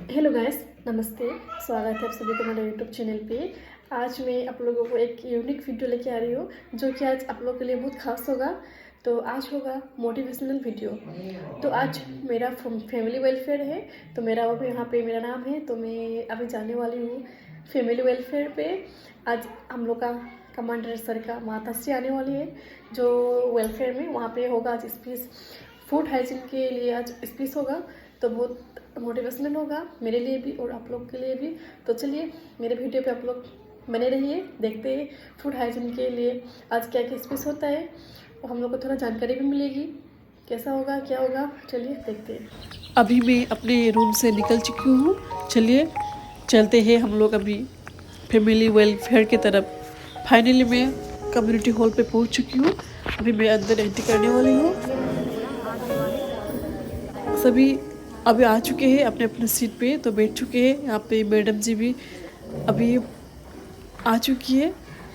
Hello guys, नमस्ते। स्वागत है आप सभी को मेरे यूट्यूब चैनल पे। आज मैं आप लोगों को एक यूनिक वीडियो लेके आ रही हूँ जो कि आज आप लोगों के लिए बहुत खास होगा। तो आज होगा मोटिवेशनल वीडियो। तो आज मेरा फैमिली वेलफेयर है, तो मेरा वो यहाँ पे मेरा नाम है, तो मैं अभी जाने वाली हूँ फैमिली वेलफेयर पे। आज हम लोग का कमांडर सर का माताश्री आने वाली है जो वेलफेयर में वहाँ पे होगा। आज स्पीच फूड हाइजीन के लिए आज स्पीच होगा, तो बहुत मोटिवेशनल होगा मेरे लिए भी और आप लोग के लिए भी। तो चलिए मेरे वीडियो पे आप लोग बने रहिए, देखते हैं फूड हाइजीन के लिए आज क्या क्या स्पेस होता है और हम लोग को थोड़ा जानकारी भी मिलेगी कैसा होगा क्या होगा। चलिए देखते हैं। अभी मैं अपने रूम से निकल चुकी हूँ। चलिए चलते हैं हम लोग अभी फैमिली वेलफेयर की तरफ। फाइनली मैं कम्युनिटी हॉल पे पहुँच चुकी हूँ। अभी मैं अंदर एंट्री करने वाली हूँ। सभी अभी आ चुके हैं अपने अपने सीट पे, तो बैठ चुके हैं। यहाँ पे मैडम जी भी अभी आ चुकी है।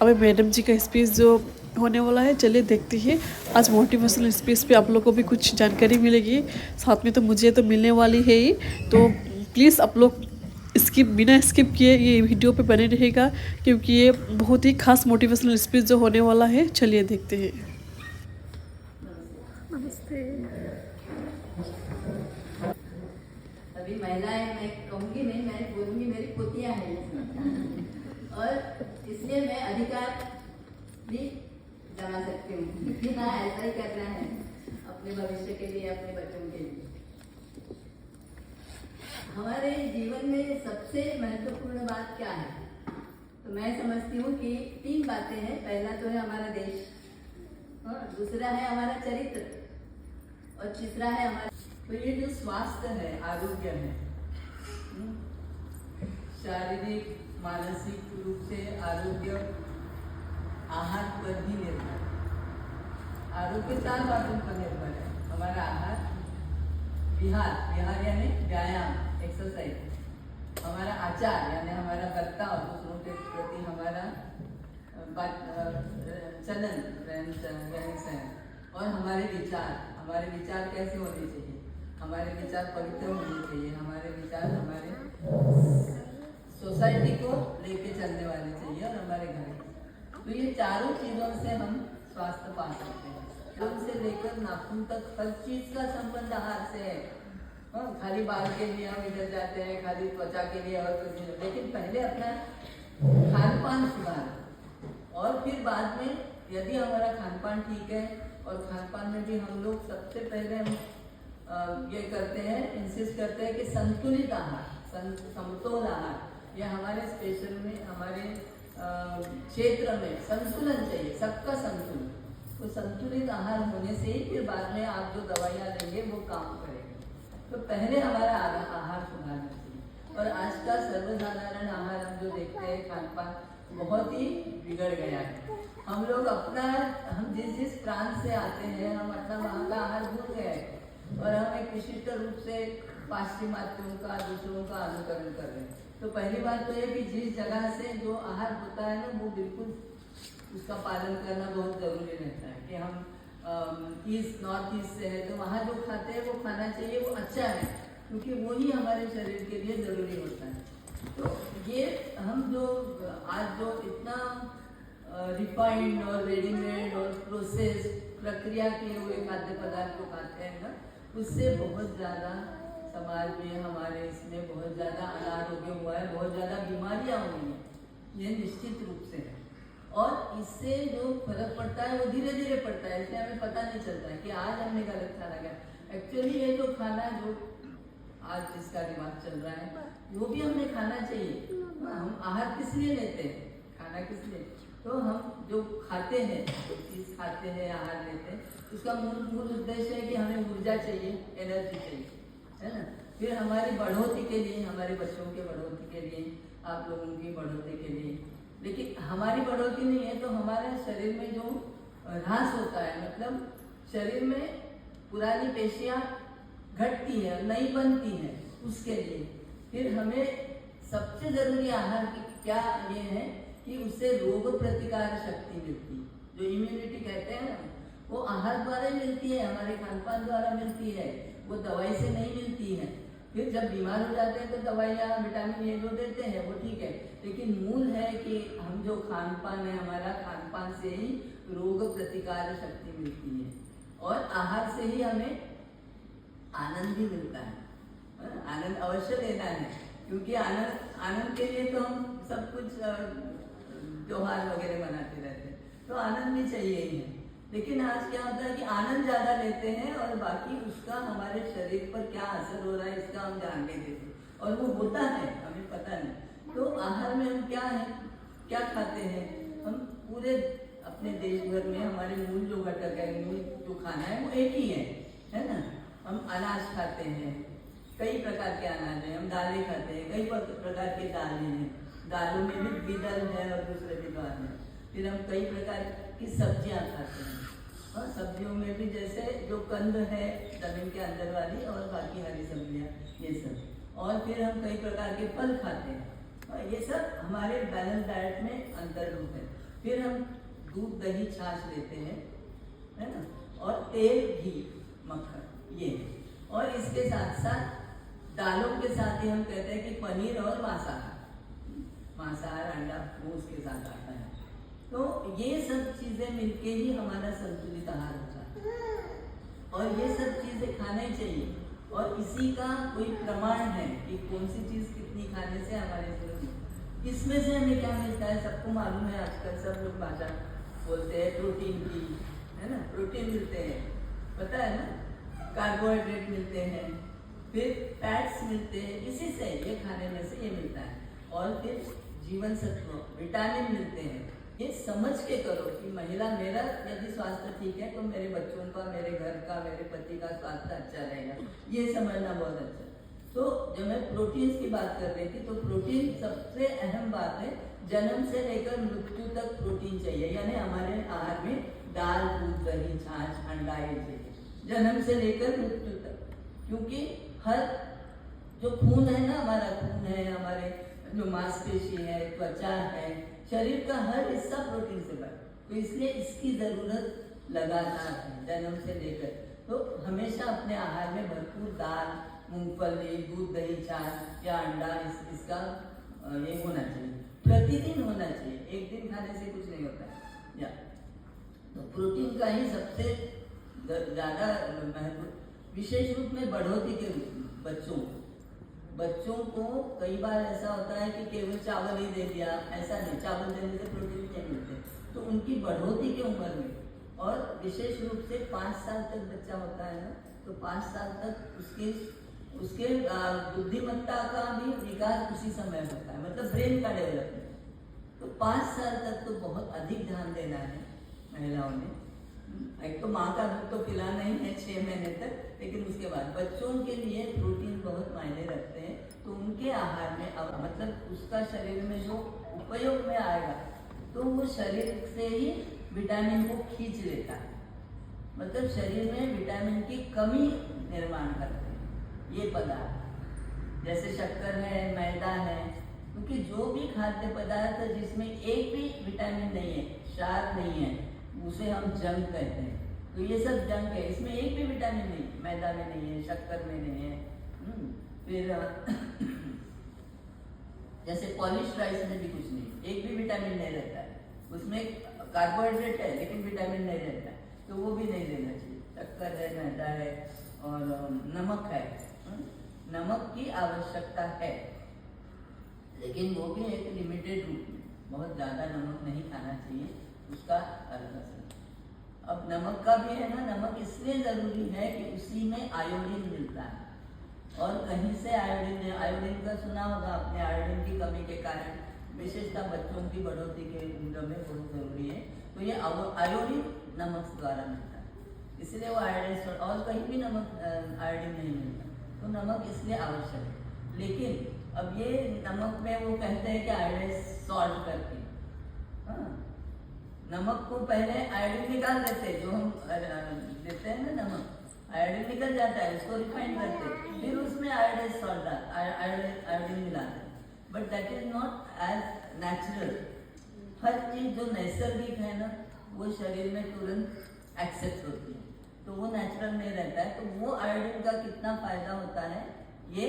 अभी मैडम जी का स्पीच जो होने वाला है, चलिए देखते हैं। आज मोटिवेशनल स्पीच पे आप लोगों को भी कुछ जानकारी मिलेगी, साथ में तो मुझे तो मिलने वाली है ही। तो प्लीज़ आप लोग बिना स्किप किए ये वीडियो पे बने रहेगा, क्योंकि ये बहुत ही खास मोटिवेशनल स्पीच जो होने वाला है। चलिए देखते हैं। नमस्ते। अभी महिलाएं मैं कहूँगी नहीं, मैं बोलूँगी मेरी पोतियाँ हैं और इसलिए मैं अधिकार भी जमा सकती हूँ कि हाँ ऐसा ही करना है अपने भविष्य के लिए, अपने बच्चों के लिए। हमारे जीवन में सबसे महत्वपूर्ण बात क्या है? तो मैं समझती हूँ कि 3 बातें हैं। पहला तो है हमारा देश, दूसरा है हमारा चरित्र और तीसरा है हमारा। तो ये जो स्वास्थ्य है, आरोग्य है, शारीरिक मानसिक रूप से आरोग्य आहार पर भी निर्भर है। आरोग्य 4 बातों पर निर्भर है। हमारा आहार, विहार यानी व्यायाम, एक्सरसाइज, हमारा आचार यानी हमारा बर्ताव, दूसरों के प्रति हमारा चलन, रहन सहन, और हमारे विचार कैसे होने चाहिए? हमारे विचार पवित्र होने चाहिए। हमारे विचार हमारे सोसाइटी को लेके चलने वाले चाहिए और हमारे घर। तो ये चारों चीजों से हम स्वास्थ्य पा सकते हैं। दिल से लेकर नाखून तक हर चीज का संबंध आहार से है। खाली बाल के लिए हम इधर जाते हैं, खाली त्वचा के लिए और कुछ नहीं। लेकिन पहले अपना खान पान सुधार और फिर बाद में यदि हमारा खान पान ठीक है, और खान पान में भी हम लोग सबसे पहले हम ये करते हैं, इंसिस्ट करते हैं कि संतुलित आहार, समतोल आहार। यह हमारे स्पेशल में, हमारे क्षेत्र में संतुलन चाहिए, सबका संतुलन। तो संतुलित आहार होने से ही फिर बाद में आप जो दवाइयाँ लेंगे वो काम करेंगे। तो पहले हमारा आहार सुधारना चाहिए। और आज का सर्वसाधारण आहार हम जो देखते हैं, खान पान बहुत ही बिगड़ गया है। हम लोग हम जिस प्रांत से आते हैं, हम अपना वहाँ का आहार भूल गए और हम एक विशिष्ट रूप से पाश्चिमात्यों का, दूसरों का अनुकरण कर रहे हैं। तो पहली बात तो ये कि जिस जगह से जो आहार होता है ना, वो बिल्कुल उसका पालन करना बहुत जरूरी रहता है। कि हम नॉर्थ ईस्ट से है तो वहाँ जो खाते हैं वो खाना चाहिए, वो अच्छा है, क्योंकि वो ही हमारे शरीर के लिए जरूरी होता है। तो ये हम जो आज जो इतना रिफाइंड और रेडीमेड और प्रोसेस प्रक्रिया किए हुए खाद्य पदार्थ को खाते हैं ना, उससे बहुत ज़्यादा समाज में, हमारे इसमें बहुत ज़्यादा अनारोग्य हुआ है, बहुत ज़्यादा बीमारियाँ हुई हैं, ये निश्चित रूप से है। और इससे जो फर्क पड़ता है वो धीरे धीरे पड़ता है, इसलिए हमें पता नहीं चलता है कि आज हमने गलत खाना खाया। एक्चुअली ये जो खाना जो आज जिसका दिमाग चल रहा है वो भी हमें खाना चाहिए। हम आहार किस लिए लेते हैं, खाना किस लिए? तो हम जो खाते हैं, जो चीज़ खाते हैं, आहार लेते हैं, उसका मूल उद्देश्य है कि हमें ऊर्जा चाहिए, एनर्जी चाहिए, है ना। फिर हमारी बढ़ोतरी के लिए, हमारे बच्चों के बढ़ोतरी के लिए, आप लोगों की बढ़ोतरी के लिए। लेकिन हमारी बढ़ोतरी नहीं है तो हमारे शरीर में जो ह्रास होता है, मतलब शरीर में पुरानी पेशियाँ घटती है, नई बनती है, उसके लिए फिर हमें सबसे जरूरी आहार की क्या ये है कि उससे रोग प्रतिकार शक्ति मिलती है, जो इम्यूनिटी कहते हैं ना, वो आहार द्वारा मिलती है, हमारे खान पान द्वारा मिलती है, वो दवाई से नहीं मिलती फिर जब बीमार हो जाते हैं तो दवाइयाँ विटामिन ये जो देते हैं वो ठीक है, लेकिन मूल है कि हम जो खान पान है हमारा, खान पान से ही रोग प्रतिकार शक्ति मिलती है और आहार से ही हमें आनंद भी मिलता है। आनंद अवश्य लेना है, क्योंकि आनंद के लिए तो हम सब कुछ त्योहार वगैरह मनाते रहते हैं, तो आनंद भी चाहिए ही है। लेकिन आज क्या होता है कि आनंद ज्यादा लेते हैं और बाकी उसका हमारे शरीर पर क्या असर हो रहा है इसका हम ध्यान नहीं देते, और वो होता है हमें पता नहीं। तो आहार में हम क्या है, क्या खाते हैं, हम पूरे अपने देश भर में हमारे मूल जो घटक है, मूल जो खाना है वो एक ही है ना। हम अनाज खाते हैं, कई प्रकार के अनाज हैं, हम दालें खाते हैं, कई प्रकार के दालें हैं, दालों में भी द्विदल है और दूसरे भी दाल है। फिर हम कई प्रकार की सब्जियां खाते हैं, और सब्जियों में भी जैसे जो कंद है जमीन के अंदर वाली और बाकी हरी सब्जियां ये सब, और फिर हम कई प्रकार के फल खाते हैं, और ये सब हमारे बैलेंस डाइट में अंतर्भूत है। फिर हम दूध दही छाछ लेते हैं, है ना, और तेल घी मक्खन ये, और इसके साथ साथ दालों के साथ ही हम कहते हैं कि पनीर और मांसाहार अंडा वो उसके साथ आता है। तो ये सब चीजें मिलके ही हमारा संतुलित आहार होता है, और ये सब चीजें खाने चाहिए, और इसी का कोई प्रमाण है कि कौन सी चीज कितनी खाने से हमारे शरीर, इसमें से हमें क्या मिलता है सबको मालूम है। आजकल सब लोग भाषा बोलते हैं प्रोटीन की, है ना, प्रोटीन मिलते हैं, पता है ना, कार्बोहाइड्रेट मिलते हैं, फिर फैट्स मिलते हैं, इसी से ये खाने में से ये मिलता है, और फिर जीवन सत्व विटामिन मिलते हैं। ये समझ के करो कि महिला, मेरा यदि स्वास्थ्य ठीक है तो मेरे बच्चों का, मेरे घर का, मेरे पति का स्वास्थ्य अच्छा रहेगा, ये समझना बहुत अच्छा। तो जब मैं प्रोटीन की बात कर रही थी, तो प्रोटीन सबसे अहम बात है, जन्म से लेकर मृत्यु तक प्रोटीन चाहिए, यानी हमारे आहार में दाल दूध दही छाछ अंडा ये चाहिए, जन्म से लेकर मृत्यु तक। क्योंकि हर जो खून है ना, हमारा खून है, हमारे जो मांसपेशी है, त्वचा है, शरीर का हर हिस्सा प्रोटीन से बना, तो इसलिए इसकी जरूरत लगातार है जन्म से लेकर। तो हमेशा अपने आहार में भरपूर दाल, मूंगफली, दूध दही छाछ या अंडा इसका ये होना चाहिए, प्रतिदिन होना चाहिए, एक दिन खाने से कुछ नहीं होता है। या तो प्रोटीन का ही सबसे ज्यादा महत्व, विशेष रूप में बढ़ोतरी के रूप में बच्चों को कई बार ऐसा होता है कि केवल चावल ही दे दिया, ऐसा नहीं, चावल देने से प्रोटीन नहीं मिलते, तो उनकी बढ़ोतरी की उम्र में, और विशेष रूप से 5 साल तक बच्चा होता है ना, तो 5 साल तक उसके बुद्धिमत्ता का भी विकास उसी समय होता है, मतलब ब्रेन का डेवलपमेंट। तो 5 साल तक तो बहुत अधिक ध्यान देना है महिलाओं ने। एक तो माँ का दूध तो पिलाना ही है 6 महीने तक, लेकिन उसके बाद बच्चों के लिए प्रोटीन बहुत मायने रखते हैं। तो उनके आहार में अब मतलब उसका शरीर में जो उपयोग में आएगा, तो वो शरीर से ही विटामिन को खींच लेता है, मतलब शरीर में विटामिन की कमी निर्माण करते हैं ये पदार्थ, जैसे शक्कर है, मैदा है, क्योंकि जो भी खाद्य पदार्थ जिसमें एक भी विटामिन नहीं है, क्षार नहीं है, उसे हम जंक कहते हैं। तो ये सब जंक है, इसमें एक भी विटामिन नहीं, मैदा में नहीं है, शक्कर में नहीं है। फिर जैसे पॉलिश राइस में भी कुछ नहीं, एक भी विटामिन नहीं रहता है, उसमें कार्बोहाइड्रेट है लेकिन विटामिन नहीं रहता है, तो वो भी नहीं लेना चाहिए। शक्कर है, मैदा है और नमक है, नमक की आवश्यकता है, लेकिन वो भी एक लिमिटेड रूप में, बहुत ज़्यादा नमक नहीं खाना चाहिए, उसका अलग असर। अब नमक का भी है ना, नमक इसलिए ज़रूरी है कि उसी में आयोडीन मिलता है, और कहीं से आयोडीन का सुना होगा आपने, आयोडीन की कमी के कारण विशेषतः बच्चों की बढ़ोतरी के उम्र में बहुत ज़रूरी है। तो ये आयोडीन नमक द्वारा मिलता है, इसलिए वो आयोडीन, और कहीं भी नमक आयोडीन नहीं मिलता, तो नमक इसलिए आवश्यक है। लेकिन अब ये नमक में वो कहते हैं कि आयोडाइज सॉल्ट करके, हाँ, नमक को पहले आयोडीन निकाल देते हैं, जो हम देते हैं ना नमक, आयोडीन निकल जाता है, उसको रिफाइन करते हैं, फिर उसमें आयोडाइज सॉल्ट आयोडीन मिलाते हैं, but that is not as natural. हर चीज जो नैसर्गिक है ना, वो शरीर में तुरंत एक्सेप्ट होती है, तो वो नेचुरल नहीं रहता है। तो वो आयोडीन का कितना फायदा होता है ये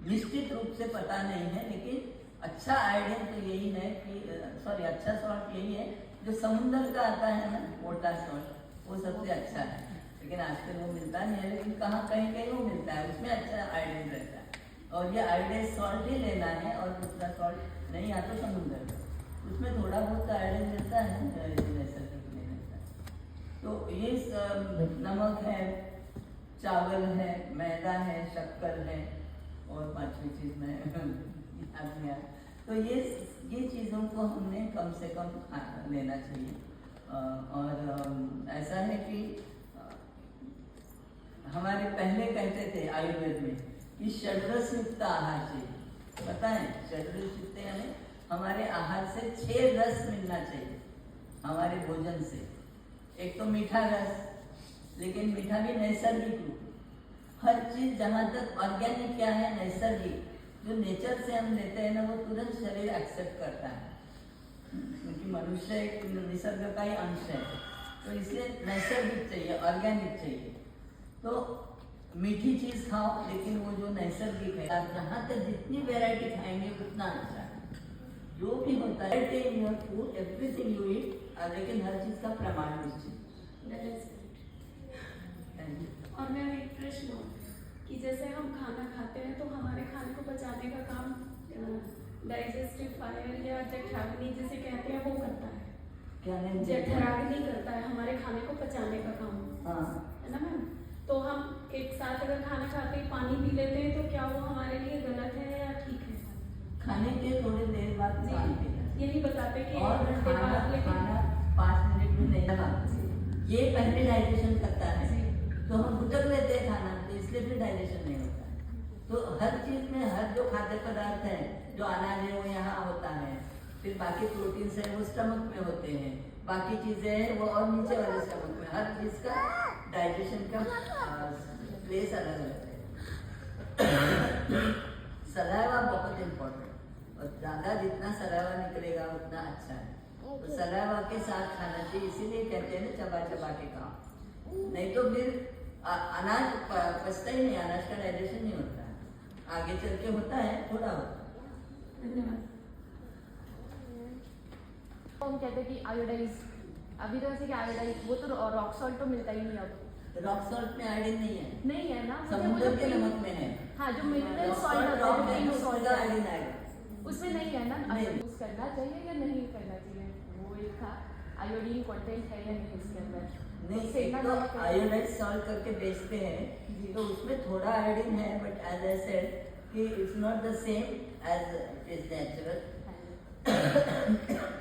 निश्चित रूप से पता नहीं है, लेकिन अच्छा आयोडीन तो यही है कि सॉरी अच्छा सॉल्ट यही है जो समुद्र का आता है ना, मोटा सॉल्ट, वो सबसे अच्छा है। लेकिन आजकल वो मिलता नहीं है, लेकिन कहाँ कहीं कहीं वो मिलता है, उसमें अच्छा आयोडीन रहता है। और ये आयोडाइज सॉल्ट ही लेना है, और दूसरा सॉल्ट नहीं आता समुद्र का, उसमें थोड़ा बहुत आयोडीन मिलता है, नैसर्गिक नहीं मिलता है। तो ये नमक है, चावल है, मैदा है, शक्कर है, और पांचवी चीज में याद नहीं आ। तो ये चीज़ों को हमने कम से कम लेना चाहिए। और ऐसा है कि हमारे पहले कहते थे आयुर्वेद में कि षड्रस युक्त आहार चाहिए। पता है षड्रस युक्त यानी हमारे आहार से 6 रस मिलना चाहिए हमारे भोजन से। एक तो मीठा रस, लेकिन मीठा भी नैसर्गिक रूप, हर चीज जहाँ तक ऑर्गेनिक क्या है, नैसर्गिक जो नेचर से हम लेते हैं ना, वो तुरंत शरीर एक्सेप्ट करता है, क्योंकि मनुष्य एक निसर्ग का ही अंश है। तो इसलिए नैसर्गिक चाहिए, ऑर्गेनिक चाहिए। तो मीठी चीज खाओ, लेकिन वो जो नैसर्गिक है, आप जहाँ तक जितनी वैरायटी खाएंगे उतना अच्छा है। जो भी होता है in your food everything you eat, लेकिन हर चीज का प्रमाण निश्चित। और मैं एक प्रश्न हूँ कि जैसे हम खाना खाते हैं तो हमारे खाने को पचाने का काम डाइजेस्टिव फायर या जठराग्नि जिसे कहते हैं वो करता है। क्या नहीं, जठराग्नि करता है हमारे खाने को पचाने का काम। हाँ, है ना मैम? तो हम एक साथ अगर खाना खाते ही पानी पी लेते हैं तो क्या वो हमारे लिए गलत है या ठीक है? खाने के थोड़ी देर बाद पानी पीना, यही बताते कि और 1 घंटे बाद, लेकिन खाना 5 मिनट में नहीं लगा, ये पहले डाइजेशन करता है। तो हम भुटक लेते हैं खाना, तो इसलिए फिर डाइजेशन नहीं होता। तो हर चीज में, हर जो खाद्य पदार्थ है, जो अनाज है वो यहाँ होता है, फिर बाकी प्रोटीन्स है वो स्टमक में होते हैं, बाकी चीजें हैं वो और नीचे वाले स्टमक में। हर चीज का डाइजेशन का प्लेस अलग अलग है। सलाइवा बहुत इम्पोर्टेंट, और ज़्यादा जितना सलाइवा निकलेगा उतना अच्छा है। तो सलाइवा के साथ खाना चाहिए, इसीलिए कहते हैं ना चबा चबा के खाओ, नहीं तो फिर अनाज पचता ही नहीं, अनाज का डाइजेशन नहीं होता है। आगे चल के होता है, थोड़ा होता है। धन्यवाद। हम कहते हैं कि आयोडाइज, अभी तो ऐसे कि आयोडाइज वो तो रॉक सॉल्ट तो मिलता ही नहीं अब। रॉक सॉल्ट में आयोडीन नहीं है, नहीं है ना, समुद्र के नमक में है। हाँ, जो मिनरल सॉल्ट होता है, जो पिंक सॉल्ट है, उसमें नहीं है ना। यूज करना चाहिए या नहीं करना चाहिए, वो एक था आयोडीन कंटेंट है या नहीं उसके अंदर। नहीं, एक तो आयोडाइज सॉल्ट करके बेचते हैं, तो उसमें थोड़ा आयोडीन है, बट एज आई सेड कि it's not the same as it is natural,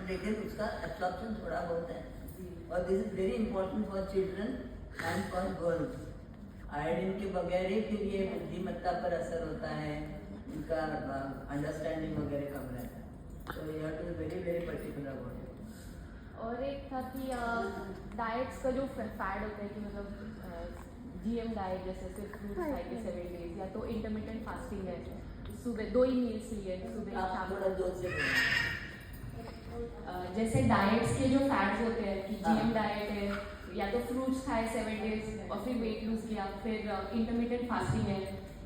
लेकिन उसका एब्सॉर्प्शन थोड़ा बहुत है। और this is very important for children and for girls. Iodine के बगैर ही फिर ये बुद्धिमत्ता पर असर होता है, उनका अंडरस्टैंडिंग वगैरह कम रहता है। तो you have to be very very particular about it. और एक था कि डाइट्स का जो फैड होता है कि मतलब जीएम डाइट, जैसे सिर्फ फ्रूट्स खाए के 7 डेज, या तो इंटरमिटेंट फास्टिंग है, सुबह 2 ही मील्स लिए, सुबह शाम। थोड़ा जोर से जैसे डाइट्स के जो फैट्स होते हैं कि जीएम डाइट है, या तो फ्रूट्स खाए 7 डेज और फिर वेट लूज किया, फिर इंटरमिटेंट फास्टिंग है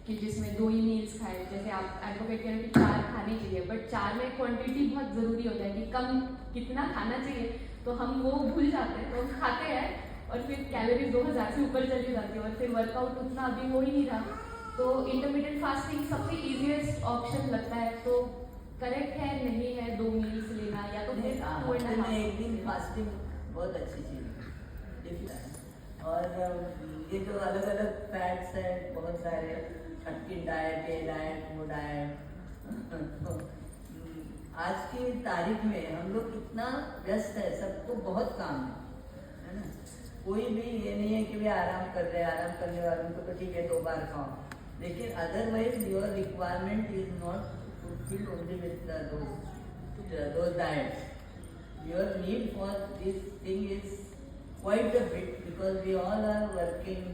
कि जिसमें 2 ही मील्स खाए। जैसे आप एडवोकेट करें कि 4 खाने चाहिए, बट 4 में क्वांटिटी बहुत ज़रूरी होता है कि कम कितना खाना चाहिए, तो हम वो भूल जाते हैं, तो हम खाते हैं और फिर कैलोरीज 2000 से ऊपर चली जाती है, और फिर वर्कआउट उतना अभी हो ही नहीं रहा। तो इंटरमिटेंट फास्टिंग सबसे ईजीएस्ट ऑप्शन लगता है। तो करेक्ट है नहीं है 2 मील्स लेना, या तो फिर 2.5 एक दिन फास्टिंग बहुत अच्छी चीज़ है। और ये जो अलग अलग फैट्स है बहुत सारे, अटकी डाइट, ये डाइट, वो डाइट, तो आज की तारीख में हम लोग इतना व्यस्त है, सबको बहुत काम है ना। कोई भी ये नहीं है कि वे आराम कर रहे हैं, आराम करने वालों को तो ठीक है 2 बार खाओ, लेकिन otherwise your requirement is not fulfilled only with those diets. Your need for this thing is quite a bit, because we all are working,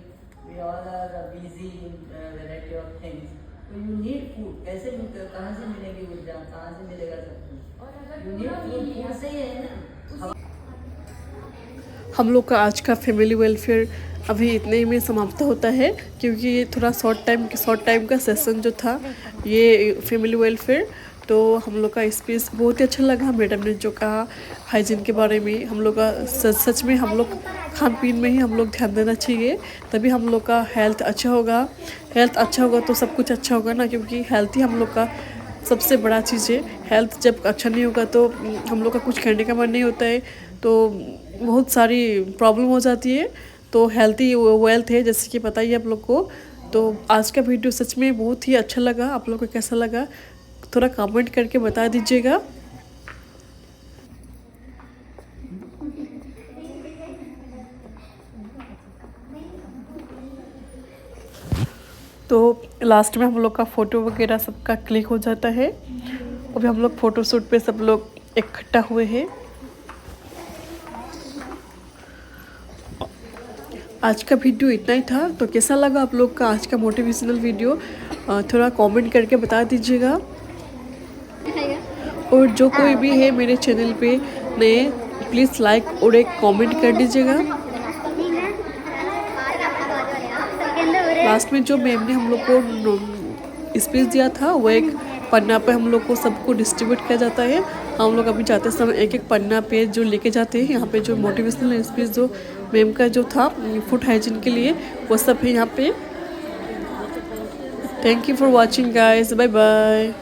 we all are busy in variety of things. So you need food. कैसे कहाँ से मिलेगी ऊर्जा, कहाँ से मिलेगा सब कुछ? और अगर You need food, food से ही है ना। हम लोग का आज का फैमिली वेलफेयर अभी इतने ही में समाप्त होता है, क्योंकि ये थोड़ा शॉर्ट टाइम का सेशन जो था ये फैमिली वेलफेयर। तो हम लोग का स्पीच बहुत ही अच्छा लगा। मैडम ने जो कहा हाइजीन के बारे में, हम लोग का सच में हम लोग खान पीन में ही हम लोग ध्यान देना चाहिए, तभी हम लोग का हेल्थ अच्छा होगा। हेल्थ अच्छा होगा तो सब कुछ अच्छा होगा ना, क्योंकि हेल्थ ही हम लोग का सबसे बड़ा चीज़ है। हेल्थ जब अच्छा नहीं होगा तो हम लोग का कुछ करने का मन नहीं होता है, तो बहुत सारी प्रॉब्लम हो जाती है। तो हेल्थी वेल्थ है, जैसे कि पता ही है आप लोग को। तो आज का वीडियो सच में बहुत ही अच्छा लगा। आप लोग को कैसा लगा थोड़ा कमेंट करके बता दीजिएगा। तो लास्ट में हम लोग का फ़ोटो वगैरह सबका क्लिक हो जाता है। अभी हम लोग फ़ोटो शूट पे सब लोग इकट्ठा हुए हैं। आज का वीडियो इतना ही था। तो कैसा लगा आप लोग का आज का मोटिवेशनल वीडियो, थोड़ा कमेंट करके बता दीजिएगा। और जो कोई भी है मेरे चैनल पे नए, प्लीज़ लाइक और एक कमेंट कर दीजिएगा। लास्ट में जो मैम ने हम लोग को स्पीच दिया था वो एक पन्ना पे हम लोग को सबको डिस्ट्रीब्यूट किया जाता है। हम लोग अभी जाते समय एक एक पन्ना पे जो लेके जाते हैं। यहाँ पे जो मोटिवेशनल स्पीच जो मैम का जो था फूड हाइजीन के लिए, वो सब है यहाँ पे। Thank you for watching guys, bye bye.